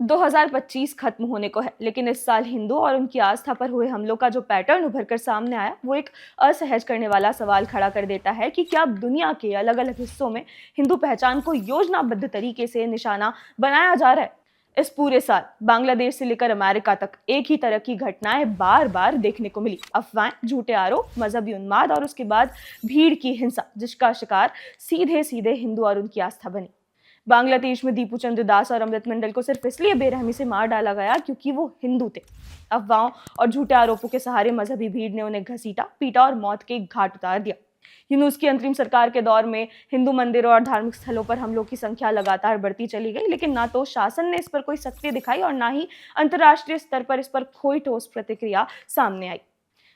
2025 खत्म होने को है, लेकिन इस साल हिंदू और उनकी आस्था पर हुए हमलों का जो पैटर्न उभर कर सामने आया, वो एक असहज करने वाला सवाल खड़ा कर देता है कि क्या अब दुनिया के अलग अलग हिस्सों में हिंदू पहचान को योजनाबद्ध तरीके से निशाना बनाया जा रहा है। इस पूरे साल बांग्लादेश से लेकर अमेरिका तक एक ही तरह की घटनाएं बार बार देखने को मिली। अफवाहें, झूठे आरोप, मजहबी उन्माद और उसके बाद भीड़ की हिंसा, जिसका शिकार सीधे सीधे हिंदू और उनकी आस्था बनी। बांग्लादेश में दीपू चंद्र दास और अमृत मंडल को सिर्फ इसलिए बेरहमी से मार डाला गया क्योंकि वो हिंदू थे। अफवाहों और झूठे आरोपों के सहारे मजहबी भीड़ ने उन्हें घसीटा, पीटा और मौत के घाट उतार दिया। यूनूस की अंतरिम सरकार के दौर में हिंदू मंदिरों और धार्मिक स्थलों पर हमलों की संख्या लगातार बढ़ती चली गई, लेकिन ना तो शासन ने इस पर कोई सख्ती दिखाई और ना ही अंतर्राष्ट्रीय स्तर पर इस पर कोई ठोस प्रतिक्रिया सामने आई।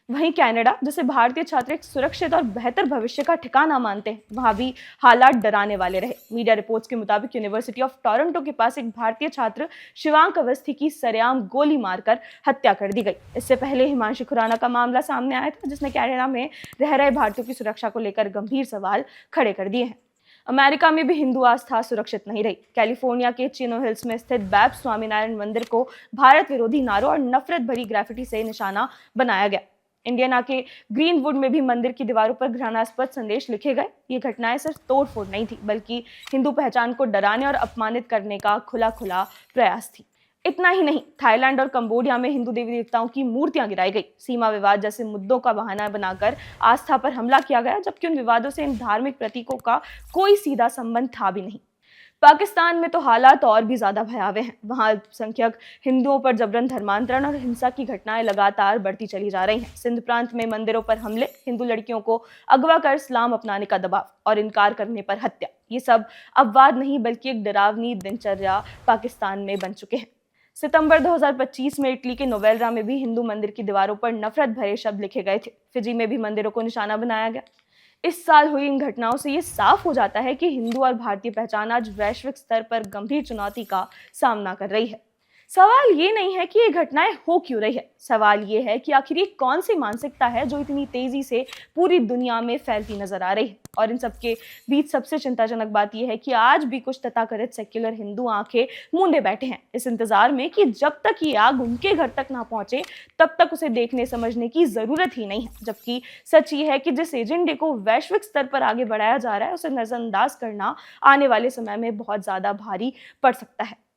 वहीं कनाडा, जिसे भारतीय छात्र एक सुरक्षित और बेहतर भविष्य का ठिकाना मानते हैं, वहां भी हालात डराने वाले रहे। मीडिया रिपोर्ट्स के मुताबिक यूनिवर्सिटी ऑफ टोरंटो के पास एक भारतीय छात्र शिवांक अवस्थी की सरेआम गोली मारकर हत्या कर दी गई। इससे पहले हिमांशु खुराना का मामला सामने आया था, जिसने कनाडा में रह रहे भारतीयों की सुरक्षा को लेकर गंभीर सवाल खड़े कर दिए हैं। अमेरिका में भी हिंदू आस्था सुरक्षित नहीं रही। कैलिफोर्निया के चिनो हिल्स में स्थित बैप स्वामीनारायण मंदिर को भारत विरोधी नारों और नफरत भरी ग्राफिटी से निशाना बनाया गया। इंडियाना के ग्रीनवुड में भी मंदिर की दीवारों पर घृणास्पद संदेश लिखे गए। ये घटनाएं सिर्फ तोड़फोड़ नहीं थी, बल्कि हिंदू पहचान को डराने और अपमानित करने का खुला खुला प्रयास थी। इतना ही नहीं, थाईलैंड और कंबोडिया में हिंदू देवी देवताओं की मूर्तियां गिराई गई। सीमा विवाद जैसे मुद्दों का बहाना बनाकर आस्था पर हमला किया गया, जबकि उन विवादों से इन धार्मिक प्रतीकों का कोई सीधा संबंध था भी नहीं। पाकिस्तान में तो हालात और भी ज्यादा भयावह हैं। वहां अल्पसंख्यक हिंदुओं पर जबरन धर्मांतरण और हिंसा की घटनाएं लगातार बढ़ती चली जा रही हैं। सिंध प्रांत में मंदिरों पर हमले, हिंदू लड़कियों को अगवा कर इस्लाम अपनाने का दबाव और इनकार करने पर हत्या, ये सब अपवाद नहीं बल्कि एक डरावनी दिनचर्या पाकिस्तान में बन चुके हैं। सितंबर 2025 में इटली के नोवेल्रा में भी हिंदू मंदिर की दीवारों पर नफरत भरे शब्द लिखे गए थे। फिजी में भी मंदिरों को निशाना बनाया गया। इस साल हुई इन घटनाओं से ये साफ हो जाता है कि हिंदू और भारतीय पहचान आज वैश्विक स्तर पर गंभीर चुनौती का सामना कर रही है। सवाल ये नहीं है कि ये घटनाएं हो क्यों रही है, सवाल ये है कि आखिर ये कौन सी मानसिकता है जो इतनी तेजी से पूरी दुनिया में फैलती नजर आ रही है। और इन सबके बीच सबसे चिंताजनक बात यह है कि आज भी कुछ तथाकथित सेक्युलर हिंदू आंखें मूंदे बैठे हैं, इस इंतजार में कि जब तक ये आग उनके घर तक ना पहुंचे तब तक उसे देखने समझने की जरूरत ही नहीं है। जबकि सच ये है कि जिस एजेंडे को वैश्विक स्तर पर आगे बढ़ाया जा रहा है, उसे नजरअंदाज करना आने वाले समय में बहुत ज्यादा भारी पड़ सकता है।